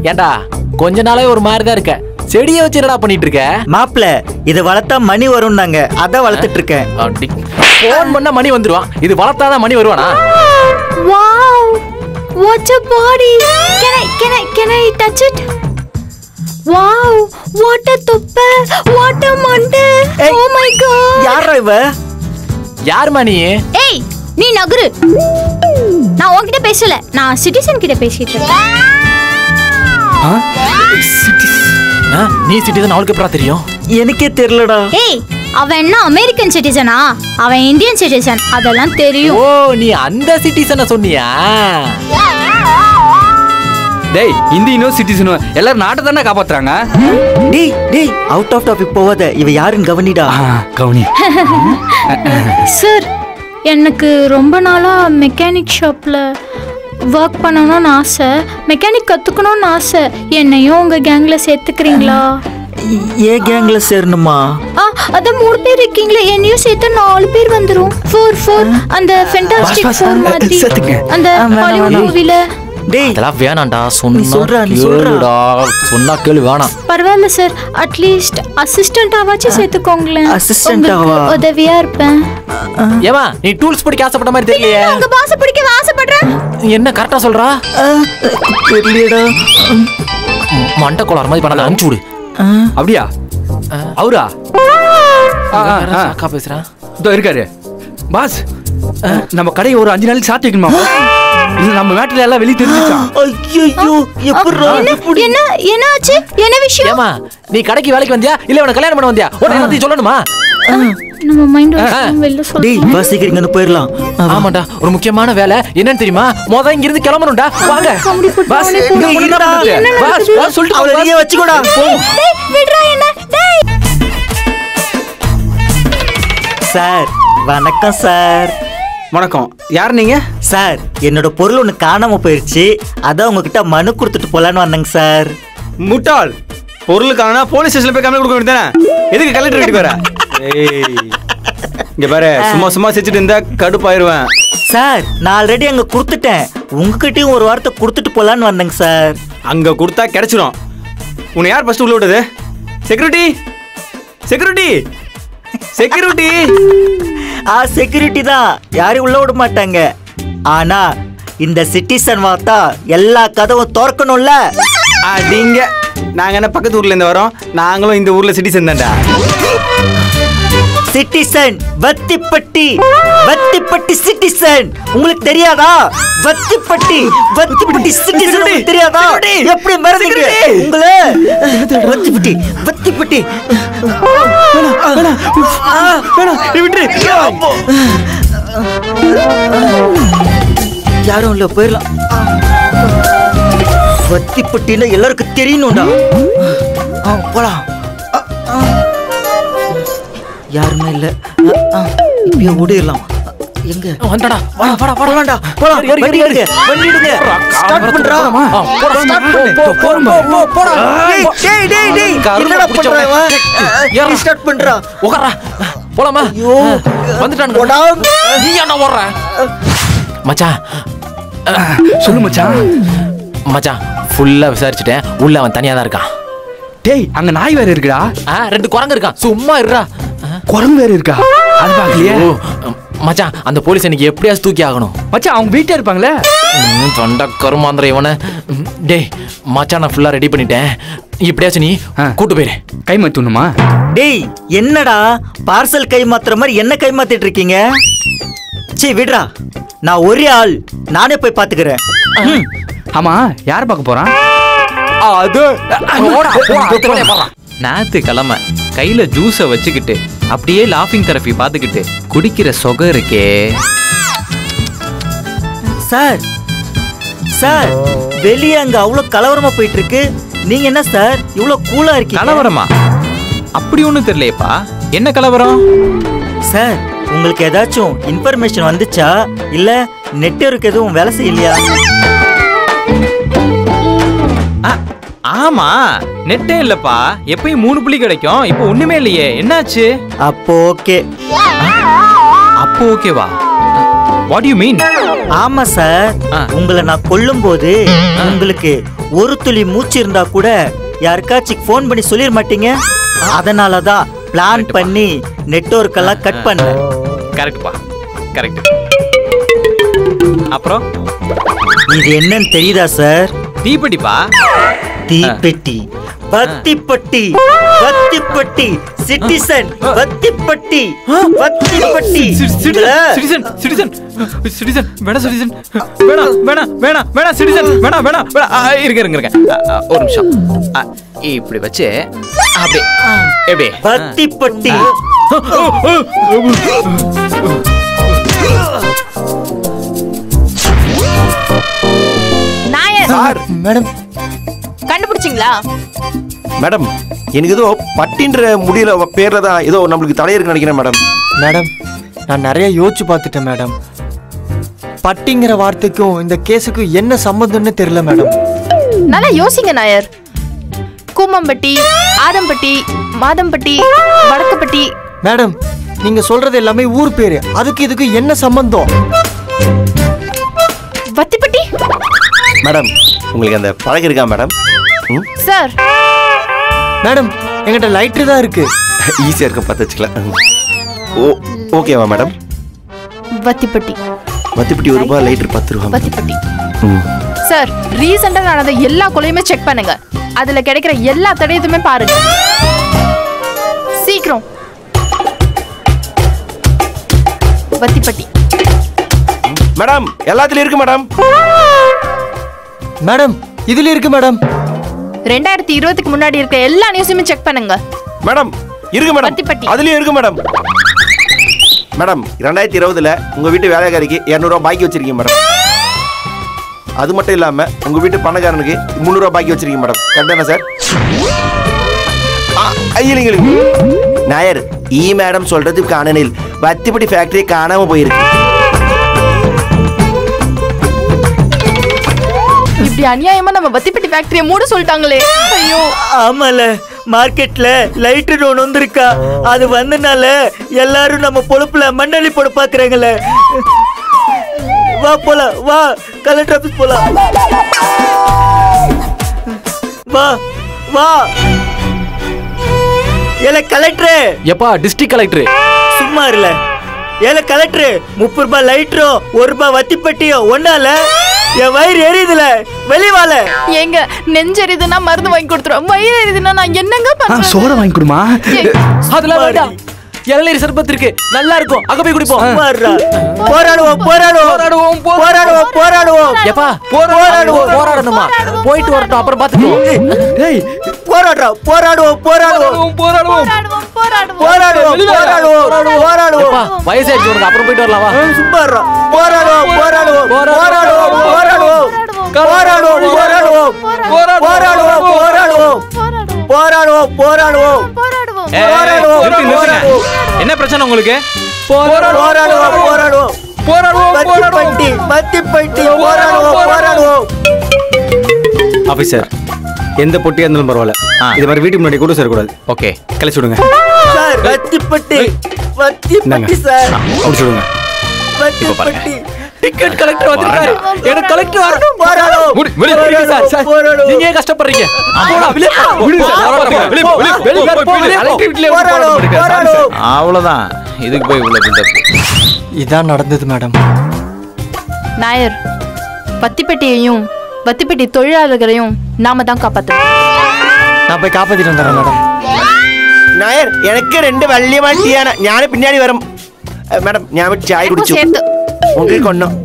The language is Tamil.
ஏண்டா கொஞ்ச நாளே ஒரு மாதிரி தான் இருக்க. செடியை வச்சு என்னடா பண்ணிட்டு இருக்க? மாப்பிள இதை வளர்த்தா மணி வரும்னாங்க, அதான் வளர்த்துட்டு இருக்கேன். போன் பண்ணா மணி வந்துருவான், இது வளர்த்தாதான் மணி வருவானா? Wow, what a body! Can I touch it? Wow, what a தொப்பை, what a மண்டை. Oh my god. யாரா இவ? யாருமா நீ? ஏய் நீ நகுரு. நான் உன்கிட்ட பேசல, நான் சிட்டிசன் கிட்ட பேசிட்டு இருக்கேன். நீ சிட்டிசன் அவளுக்கு எப்படா தெரியும்? எனக்கே தெரியலடா. ஏய் அவன் என்ன அமெரிக்கன் சிட்டிசனா? அவன் இந்தியன் சிட்டிசன், அதெல்லாம் தெரியும். ஓ நீ அந்த சிட்டிசனை சொன்னியா? டேய் இந்தியனோ சிட்டிசனோ எல்லாரும் நாட்டை தானே காப்பாத்துறாங்க. டேய் அவுட் ஆஃப் டாபிக் போவாத, இவ யாருன்னு கவனிடா. கவனி. சார் எனக்கு ரொம்ப நாளா மெக்கானிக் ஷாப்ல ஒர்க் பண்ணணும்னு ஆசை, மெக்கானிக் கத்துக்கணும்னு ஆசை. என்னையும் உங்க கேங்ல சேர்த்துக்கிறீங்களா? ஏ கேங்ல சேரணுமா? அத 3 பேர் இருக்கீங்களே, என்னையும் சேர்த்து 4 பேர் வந்துரும். 4 அந்த ஃபென்டாஸ்டிக் 4 மாதிரி அந்த ஹாலிவுட் மூவில. டேய் அதெல்லாம் வேணாம்டா, நீ சொல்றா. சொன்னா கேளு, வேணாம். பரவாயில்ல சார், அட்லீஸ்ட் அசிஸ்டன்டாவாச்சும் சேர்த்துக்கோங்களேன். அசிஸ்டன்டாவா? உதவியா இருப்பேன். ஏமா நீ டூல்ஸ் பிடிக்க ஆசைப்பட்ட மாதிரி தெரியலையே. உங்க பாஸ் பிடிக்க ஆசைப்படுறேன். என்ன கரெக்டா சொல்றா? தெரியலடா. மண்டை கோளாறு மாதிரி பண்ணாத, அனுப்பிச்சு விடு. அப்படியா? அவரா? அக்கா பேசுறேன். இதோ இருக்காரு பாஸ். நம்ம கடையை ஒரு 5 நாளைக்கு சாத்தி வைக்கணுமா? இது நம்ம நாட்டுல எல்லாம் வெளிய தெரிஞ்சுச்சான். ஐயோ எப்பறா? என்ன ஆச்சு? என்ன விஷயம்? ஏமா நீ கடைக்கு வேலைக்கு வந்தியா இல்ல இவனை கல்யாணம் பண்ண வந்தியா? உடனே வந்து சொல்லணுமா? நம்ம மைண்ட் வெளில சொல்ல. டேய் வாசிக்கிறீங்க, வந்து போயிரலாம். ஆமாடா, ஒரு முக்கியமான வேலை என்னன்னு தெரியுமா? மொத இங்க இருந்து கிளம்பணும்டா. வாங்க பாஸ். பாஸ் சொல்லிட்டு அவளை நீயே வச்சுக்கோடா. டேய் விடுடா என்ன. டேய் சார் வணக்கம் சார். வணக்கம். யார் நீங்க? சார் என்னோட பொருள் ஒன்று காணாம போயிருச்சு, அதான் உங்ககிட்ட மனு கொடுத்துட்டு போலான்னு வந்தேங்க சார். முட்டாள், பொருளுக்கான போலீஸ் ஸ்டேஷன்ல போய் கம்ப்ளைண்ட் கொடுக்க வேண்டியதானே? எதுக்கு கலெக்டர் வீட்டுக்கு வர? இங்க பாரு, சும்மா சிரிச்சிட்டு இருந்தா கடுப்பாயிருவேன். சார் நான் ஆல்ரெடி அங்க கொடுத்துட்டேன், உங்ககிட்டயும் ஒரு வார்த்தை கொடுத்துட்டு போலான்னு வந்தேங்க சார். அங்க கொடுத்தா கிடைச்சிடும். உன்னை யார் ஃபர்ஸ்ட் உள்ள விட்டது? Security security security. செக்யூரிட்டி தான், யாரையும் உள்ள விட மாட்டாங்க. ஆனா இந்த சிட்டிசன் வார்த்தா எல்லா கதவும் திறக்கணும்ல. அடிங்க, நாங்க என்ன பக்கத்து ஊர்ல இருந்து வரோம்? நாங்களும் இந்த ஊர்ல சிட்டிசன் தான்டா. சிட்டிசன் வத்திப்பட்டி, வத்திப்பட்டி சிட்டிசன் உங்களுக்கு தெரியாதா? வத்திப்பட்டி சிட்டிசன் தெரியாதா? எப்படி மறந்தீங்க உங்களே? வத்திப்பட்டி வத்திப்பட்டி. யாரும் இல்ல, போயிடலாம். வத்திப்பட்டின்னு எல்லாருக்கும் தெரியணும்டா. போலாம். யாருமே இல்ல, இப்பயே ஓடிடலாம். எங்க வந்தடா? வாடா வாடா போலாம்டா, போலாம். வண்டி எடுங்க, ஸ்டார்ட் பண்றா. போடா. டேய் என்னடா பண்ற இவன்? ஏறா ஸ்டார்ட் பண்றா. உட்கார்றா. போலாமா? ஐயோ வந்துட்டானுங்க. போடா. நீ என்ன ஓடுற? மச்சான் சொல்லு மச்சான். மச்சான் ஃபுல்லா விசாரிச்சுட்டேன், உள்ள அவன் தனியா தான் இருக்கான். டேய் அங்க நாய் வேற இருக்குடா. 2 குரங்கு இருக்கான், சும்மா இருடா. குரங்கு வேற இருக்கா? அது பாக்கலையே. மச்சான் அந்த போலீஸ் எனக்கு எப்படியாவது தூக்கி ஆகணும். மச்சான் அவங்க வீட்டே இருப்பாங்களே. தொண்ட கருமாந்திர இவனை. டேய் மச்சான் நான் ஃபுல்லா ரெடி பண்ணிட்டேன், இப்படியாச்சும் நீ கூட்டு போயிரு. கை மாத்தணுமா? டேய் என்னடா பார்சல் கை மாத்துற மாதிரி என்ன கை மாத்திட்டு இருக்கீங்க? சீ விடுறா, நான் ஒரே ஆள், நானே போய் பாத்துக்கிறேன். ஆமா யார பார்க்க போறான்? அது ஞாயிற்றுக்கிழமை கையில ஜூஸை வச்சுக்கிட்டு அப்படியே லாஃபிங் தெரபி பார்த்துக்கிட்டு குடிக்கிற சொகம் இருக்கே. சார் சார் வெளியே அங்க அவ்வளவு கலவரமா போயிட்டு இருக்கு, நீங்க என்ன சார் இவ்வளவு கூலா இருக்கீங்க? கலவரமா? அப்படி ஒன்றும் தெரியலையப்பா. என்ன கலவரம்? சார் உங்களுக்கு ஏதாச்சும் இன்ஃபர்மேஷன் வந்துச்சா, இல்ல நெட்வொர்க் எதுவும் வேலை செய்யலையா? ஆமா நெட்டே இல்லப்பா, எப்பயும் 3 புள்ளி கிடைக்கும், இப்போ ஒண்ணுமே இல்லையே, என்னாச்சு? அப்போ ஓகே. அப்போ ஓகேவா? What you mean? ஆமா சார், உங்களை நான் கொல்லும் போது உங்களுக்கு ஒரு துளி மூச்சு இருந்தா கூட யாருக்காச்சும் ஃபோன் பண்ணி சொல்லிட மாட்டீங்க. அதனாலதான் பிளான் பண்ணி நெட்வொர்க் எல்லாம் கட் பண்ணேன். கரெக்ட்பா, கரெக்ட். அப்புறம் இது என்னன்னு தெரியுதா சார்? தீப்பெட்டிப்பா. தீப்பெட்டி, Vathipatti, Vathipatti, citizen, Vathipatti, Vathipatti. Citizen, citizen, citizen, வேணா சிட்டிசன், வேணா வேணா வேணா வேணா சிட்டிசன், வேணா வேணா வேணா. இருங்க இருங்க இருங்க, ஒரு நிமிஷம். இப்படி வச்சு அப்படியே எப்படி வத்திப்பட்டி. நாயர் மேடம் கண்டுபிடிச்சிங்களா? மேடம் எனக்கு ஏதோ பட்டின்ற முடியல பேர்ல தான் ஏதோ நம்மளுக்கு தலையிருக்கு நினைக்கிறேன் மேடம். மேடம் நான் நிறைய யோசிச்சு பார்த்துட்டேன் மேடம். பட்டிங்கிற வார்த்தைக்கும் இந்த கேஸுக்கும் என்ன சம்பந்தம்னு தெரியல மேடம். நல்லா யோசிங்க நாயர். கூமம்பட்டி, ஆதம்பட்டி, மாதம்பட்டி, வடக்குப்பட்டி. மேடம் நீங்க சொல்றது எல்லாமே ஊர் பேரு, அதுக்கு இதுக்கு என்ன சம்பந்தம்? வத்திப்பட்டி மேடம் உங்களுக்கு அந்த பழக்கம் இருக்கா மேடம்? சார். மேடம் என்கிட்ட லைட்டர் தான் இருக்கு. ஈஸியா இருக்கும், பார்த்து வச்சுக்கலாம். ஓகேவா madam? Vathipatti. Vathipatti ₹1, lighter ₹10. Vathipatti. Sir ரீசெண்டா நடந்த எல்லா கொலையுமே செக் பண்ணுங்க. அதுல கிடைக்கிற எல்லா தடயத்தையுமே பாருங்க. சீக்கிரம். வத்திப்பட்டி. மேடம் எல்லாத்துலயும் இருக்கு மேடம். மேடம் இதுல இருக்கு மேடம். 2020க்கு முன்னாடி இருக்க எல்லா நியூஸுமே செக் பண்ணுங்க. மேடம் இருக்கு மேடம். வத்திப்பட்டி. அதுலயும் இருக்கு மேடம். மேடம் 2020ல உங்க வீட்டு வேலைக்காரிக்கு ₹200 பாக்கி வச்சிருக்கீங்க மேடம். அது மட்டும் இல்லாம உங்க வீட்டு பணக்காரனுக்கு ₹300 பாக்கி வச்சிருக்கீங்க மேடம். கரெக்டானா சார்? இல்லைங்க நாயர், மேடம் சொல்றது காணனில் வத்திப்பட்டி ஃபேக்டரி காணாம போயிருக்கு. இப்படி அநியாயமா நம்ம வத்திப்பட்டி ஃபேக்டரியை மூட சொல்லிட்டாங்களே. ஐயோ. ஆமால, மார்க்கெட்ல லைட்டர் ஒன்று வந்திருக்கா. அது வந்தனால எல்லாரும் நம்ம பொழப்புல மண்ணள்ளி போட பாக்குறாங்கல்ல. வா போலாம், வா கலெக்டர் ஆபீஸ் போலாம். வா வா. ஏல கலெக்டர். எப்பா டிஸ்ட்ரிக்ட் கலெக்டர்? சும்மா இல்ல. ஏல கலெக்டர், ₹30 லைட்டரும் ₹1 வத்திப்பட்டியும் ஒன்னால என் வயிறு எரியுதுல, வெளிவால. ஏங்க நெஞ்செரிதுன்னா மருந்து வாங்கி கொடுத்துருவோம். வயிறு எரியுதுன்னா நான் என்னங்க பண்றது? சோட வாங்கி கொடுமா. அதெல்லாம் வேண்டாம், இளநீர் சர்பத் இருக்கு, நல்லா இருக்கும், அங்க போய் குடிப்போம். போராடுவோம் போராடுவோம் போராடுவோம் போராடுவோம் போராடுவோம். எப்பா போராடுவோம், போராடணுமா? போயிட்டு வரட்டும், அப்புறம் பாத்துக்குவோம். டேய் போராடுறோம், போராடுவோம் போராடுவோம் போராடுவோம் போராடுவோம் போராடுவோம் போராடுவோம். வயசாயிடுச்சு உனக்கு, அப்புறம் போயிட்டு வரலாம் வா. சும்மா இருடா. போராடுவோம் போராடுவோம் போராடுவோம் போராடுவோம் போராடுவோம் போராடுவோம் போராடுவோம் போராடுவோம் போராடுவோம் போராடுவோம் போராடுவோம். என்ன பிரச்சனை உங்களுக்கு? போராடுவோம் போராடுவோம் வத்திப்பட்டி வத்திப்பட்டி போராடுவோம் போராடுவோம். ஆபீசர், எந்த பொட்டியா இருந்தாலும் பரவாயில்ல, இது மாதிரி வீட்டுக்கு முன்னாடி கூட சேரக்கூடாது. ஓகே, கழிச்சு விடுங்க சார். வத்திப்பட்டி வத்திப்பட்டி சார். அப்படி சொல்லுங்க. வத்திப்பட்டி. டிக்கெட் கலெக்டர் வந்திருக்காரு. எனக்கு கலெக்டர் வரணும். போராடுவோம் சார் சார், நீங்க ஏன் கஷ்டப்படுறீங்க? அவ்வளவுதான், இதுக்கு போய் இவ்வளவு பில்டப். இதான் நடந்தது மேடம். நாயர், வத்திப்பட்டியையும் வத்திப்பட்டி தொழிலாளர்களையும் நாம தான் காப்பாற்றணும். நான் போய் காப்பாத்திட்டு வந்துடுறேன் மேடம். നായർ എനിക്ക് 2 വലിയ വണ്ടിയാണ്. ഞാൻ പിന്നാടി വരും. മാഡം ഞാൻ ചായ കുടിച്ചു. சேர்த்து உங்களுக்கு கொண்டோம்.